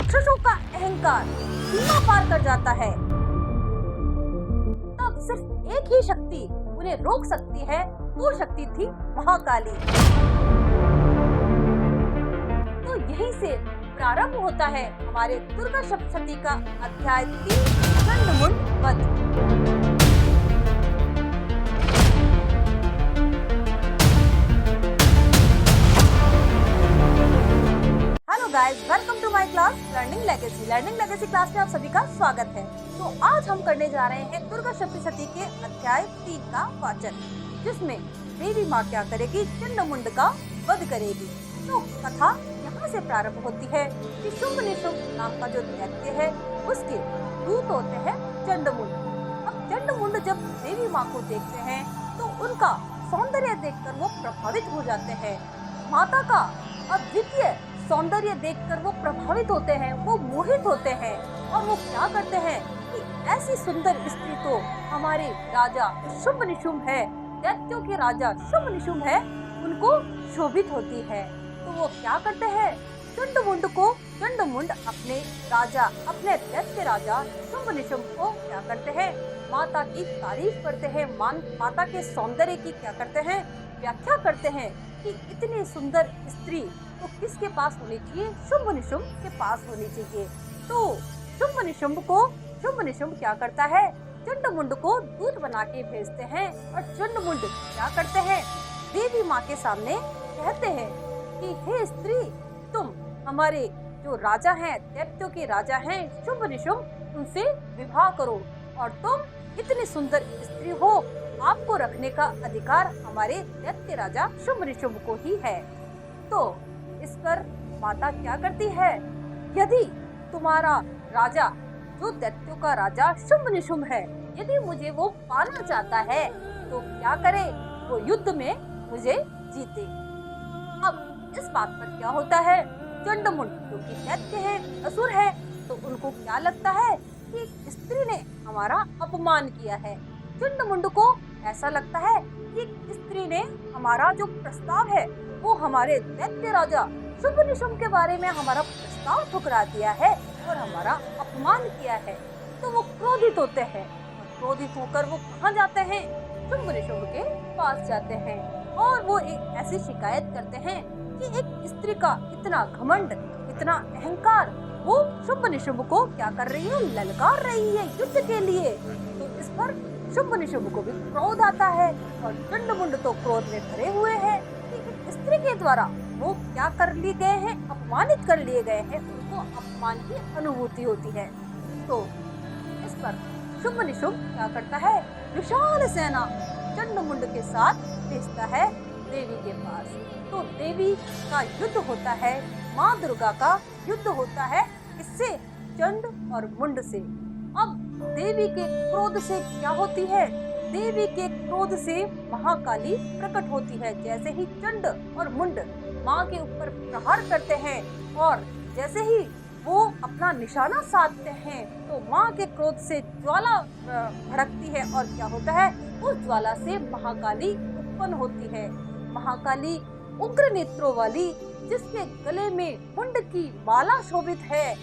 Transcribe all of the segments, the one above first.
राक्षसों का अहंकार सीमा पार कर जाता है, तब सिर्फ एक ही शक्ति उन्हें रोक सकती है। वो शक्ति थी महाकाली। तो यहीं से प्रारंभ होता है हमारे दुर्गा सप्तशती का अध्याय 3 चंडमुंड वध। Hello guys, welcome to my class learning legacy. Learning legacy class में आप सभी का स्वागत है। तो आज हम करने जा रहे हैं दुर्गा सप्तशती के अध्याय 3 का वाचन, जिसमें देवी माँ क्या करेगी, चंडमुंड का वध करेगी। तो कथा यहाँ से प्रारंभ होती है कि शुंभ निशुंभ नाम का जो दैत्य है उसके दूत होते हैं चंडमुंड। अब चंडमुंड जब देवी माँ को देखते हैं तो उनका सौंदर्य देखकर वो प्रभावित हो जाते हैं। माता का अद्वितीय सौंदर्य देखकर वो प्रभावित होते हैं, वो मोहित होते हैं और वो क्या करते हैं कि ऐसी सुंदर स्त्री तो हमारे राजा शुंभ निशुंभ है, दैत्यों के राजा शुंभ निशुंभ है, उनको शोभित होती है। तो वो क्या करते हैं, चंडमुंड अपने राजा, अपने दैत्य राजा शुंभ निशुंभ को क्या करते हैं, माता की तारीफ करते हैं, माता के सौंदर्य की क्या करते हैं, व्याख्या करते हैं कि इतनी सुंदर स्त्री तो किसके पास होनी चाहिए, शुंभ निशुंभ के पास होनी चाहिए। तो शुंभ निशुंभ क्या करता है, चंडमुंड को दूत बना के भेजते हैं और चंडमुंड क्या करते हैं, देवी माँ के सामने कहते हैं कि हे स्त्री, तुम हमारे जो राजा हैं, दैत्यों के राजा हैं शुंभ निशुंभ, उनसे विवाह करो और तुम इतनी सुंदर स्त्री हो, आपको रखने का अधिकार हमारे दैत्य राजा शुंभ निशुंभ को ही है। तो इस पर माता क्या करती है, यदि तुम्हारा राजा जो दैत्यों का राजा शुंभ निशुंभ है, यदि मुझे वो पाना चाहता है तो क्या करे, वो युद्ध में मुझे जीते। अब इस बात पर क्या होता है, चंडमुंड जो कि दैत्य है, असुर है, तो उनको क्या लगता है कि स्त्री ने हमारा अपमान किया है। चंडमुंड को ऐसा लगता है कि स्त्री ने हमारा जो प्रस्ताव है वो हमारे दैत्य राजा शुंभ निशुंभ के बारे में हमारा प्रस्ताव ठुकरा दिया है और हमारा अपमान किया है। तो वो क्रोधित होते हैं और क्रोधित होकर वो कहाँ जाते हैं, शुंभ निशुंभ के पास जाते हैं और वो एक ऐसी शिकायत करते हैं कि एक स्त्री का इतना घमंड, इतना अहंकार, वो शुंभ निशुंभ को क्या कर रही है, ललकार रही है युद्ध के लिए। तो इस पर शुंभ निशुंभ को भी क्रोध आता है और चंडमुंड तो क्रोध में भरे हुए हैं कि स्त्री के द्वारा वो क्या कर लिए गए हैं, अपमानित कर लिए गए हैं, उनको अपमान की अनुभूति होती है। तो इस पर शुंभ निशुंभ क्या करता है, विशाल सेना चंडमुंड के साथ भेजता है देवी के पास। तो देवी का युद्ध होता है, माँ दुर्गा का युद्ध होता है, इससे चंड और मुंड से। अब देवी के क्रोध से क्या होती है, देवी के क्रोध से महाकाली प्रकट होती है। जैसे ही चंड और मुंड माँ के ऊपर प्रहार करते हैं और जैसे ही वो अपना निशाना साधते हैं तो माँ के क्रोध से ज्वाला भड़कती है और क्या होता है, उस ज्वाला से महाकाली उत्पन्न होती है। महाकाली उग्र नेत्रों वाली, जिसके गले में मुंड की माला शोभित है,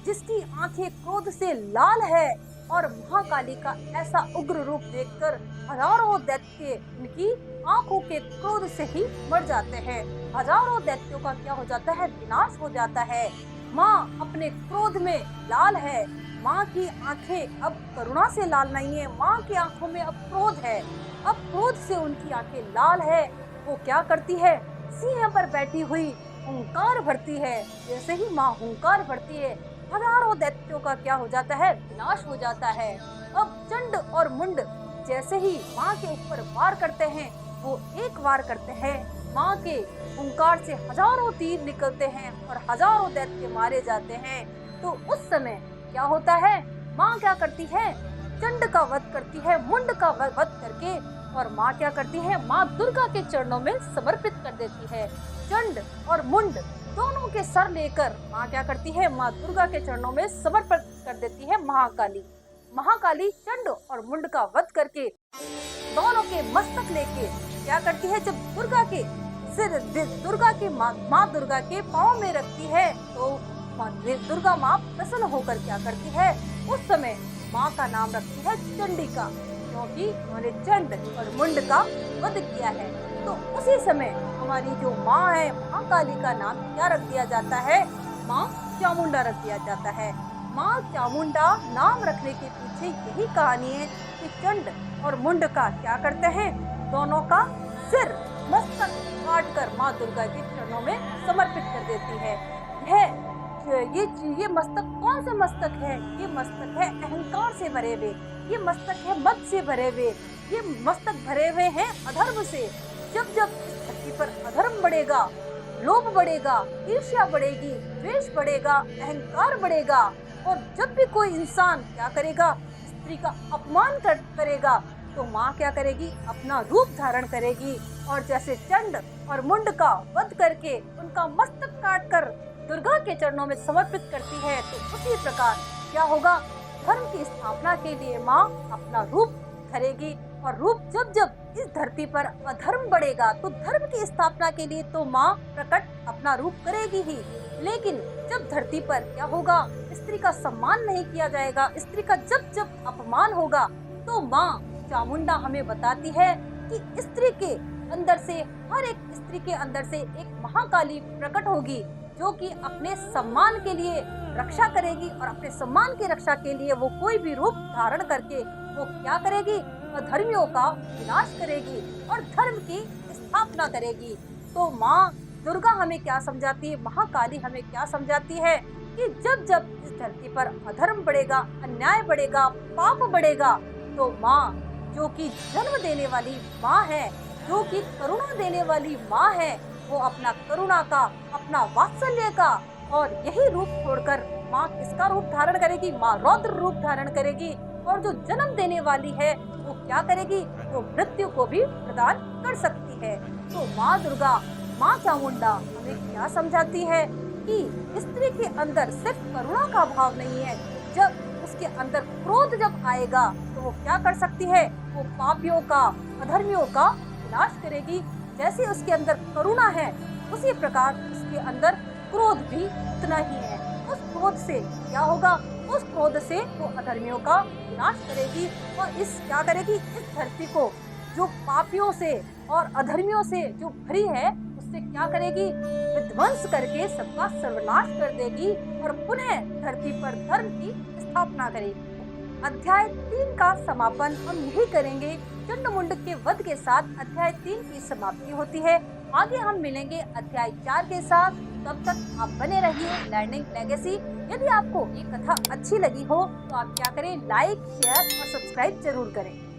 जिसकी आंखें क्रोध से लाल है और महाकाली का ऐसा उग्र रूप देखकर हजारों दैत्य उनकी आंखों के क्रोध से ही मर जाते हैं। हजारों दैत्यों का क्या हो जाता है, विनाश हो जाता है। माँ अपने क्रोध में लाल है, माँ की आंखें अब करुणा से लाल नहीं है, माँ की आंखों में अब क्रोध है, अब क्रोध से उनकी आंखें लाल है। वो क्या करती है, सिंह पर बैठी हुई हुंकार भरती है। जैसे ही माँ हुंकार भरती है, हजारों दैत्यों का क्या हो जाता है, विनाश हो जाता है। अब चंड और मुंड जैसे ही माँ के ऊपर वार करते हैं, वो एक वार करते हैं, माँ के हुंकार से हजारों तीर निकलते हैं और हजारों दैत्य मारे जाते हैं। तो उस समय क्या होता है, माँ क्या करती है, चंड का वध करती है, मुंड का वध करके, और माँ क्या करती है, माँ दुर्गा के चरणों में समर्पित कर देती है। चंड और मुंड दोनों के सर लेकर माँ क्या करती है, माँ दुर्गा के चरणों में समर्पित कर देती है महाकाली। महाकाली चंड और मुंड का वध करके दोनों के मस्तक लेके क्या करती है, जब दुर्गा के माँ दुर्गा के पाँव में रखती है तो माँ दुर्गा माँ प्रसन्न होकर क्या करती है, उस समय माँ का नाम रखती है चंडिका, क्योंकि उन्होंने चंड और मुंड का वध किया है। तो उसी समय हमारी जो माँ है महाकाली का नाम क्या रख दिया जाता है, माँ चामुंडा रख दिया जाता है। माँ चामुंडा नाम रखने के पीछे यही कहानी है कि चंड और मुंड का क्या करते हैं, दोनों का सिर मस्तक काट कर माँ दुर्गा के चरणों में समर्पित कर देती है। ये मस्तक कौन से मस्तक है, ये मस्तक है अहंकार से भरे हुए, ये मस्तक है मद से भरे हुए, ये मस्तक भरे हुए हैं अधर्म से। जब जब इस धरती पर अधर्म बढ़ेगा, लोभ बढ़ेगा, ईर्ष्या बढ़ेगी, द्वेष बढ़ेगा, अहंकार बढ़ेगा, और जब भी कोई इंसान क्या करेगा, स्त्री का अपमान करेगा, तो माँ क्या करेगी, अपना रूप धारण करेगी और जैसे चंड और मुंड का वध करके उनका मस्तक काट कर दुर्गा के चरणों में समर्पित करती है, तो उसी प्रकार क्या होगा, धर्म की स्थापना के लिए माँ अपना रूप धरेगी। और रूप जब जब इस धरती पर अधर्म बढ़ेगा तो धर्म की स्थापना के लिए तो माँ प्रकट अपना रूप करेगी ही, लेकिन जब धरती पर क्या होगा, स्त्री का सम्मान नहीं किया जाएगा, स्त्री का जब जब अपमान होगा, तो माँ चामुंडा हमें बताती है कि स्त्री के अंदर से, हर एक स्त्री के अंदर से एक महाकाली प्रकट होगी, जो कि अपने सम्मान के लिए रक्षा करेगी, और अपने सम्मान की रक्षा के लिए वो कोई भी रूप धारण करके वो क्या करेगी, अधर्मियों का विनाश करेगी और धर्म की स्थापना करेगी। तो माँ दुर्गा हमें क्या समझाती है, महाकाली हमें क्या समझाती है कि जब जब इस धरती पर अधर्म बढ़ेगा, अन्याय बढ़ेगा, पाप बढ़ेगा, तो माँ जो कि जन्म देने वाली माँ है, जो कि करुणा देने वाली माँ है, वो अपना करुणा का, अपना वात्सल्य का और यही रूप छोड़कर माँ किसका रूप धारण करेगी, माँ रौद्र रूप धारण करेगी। और जो जन्म देने वाली है वो क्या करेगी, वो मृत्यु को भी प्रदान कर सकती है। तो माँ दुर्गा, माँ चामुंडा हमें क्या समझाती है कि स्त्री के अंदर सिर्फ करुणा का भाव नहीं है, जब उसके अंदर क्रोध जब आएगा तो वो क्या कर सकती है, वो पापियों का, अधर्मियों का विनाश करेगी। जैसे उसके अंदर करुणा है, उसी प्रकार उसके अंदर क्रोध भी उतना ही है। उस क्रोध से क्या होगा, उस क्रोध से वो अधर्मियों का विनाश करेगी और क्या करेगी, इस धरती को जो पापियों से और अधर्मियों से जो भरी है, उससे क्या करेगी, विध्वंस करके सबका सर्वनाश कर देगी और पुनः धरती पर धर्म की स्थापना करेगी। अध्याय 3 का समापन हम यही करेंगे। चंड मुंड के वध के साथ अध्याय 3 की समाप्ति होती है। आगे हम मिलेंगे अध्याय 4 के साथ। तब तक आप बने रहिए लर्निंग लेगेसी। यदि आपको ये कथा अच्छी लगी हो तो आप क्या करें, लाइक, शेयर और सब्सक्राइब जरूर करें।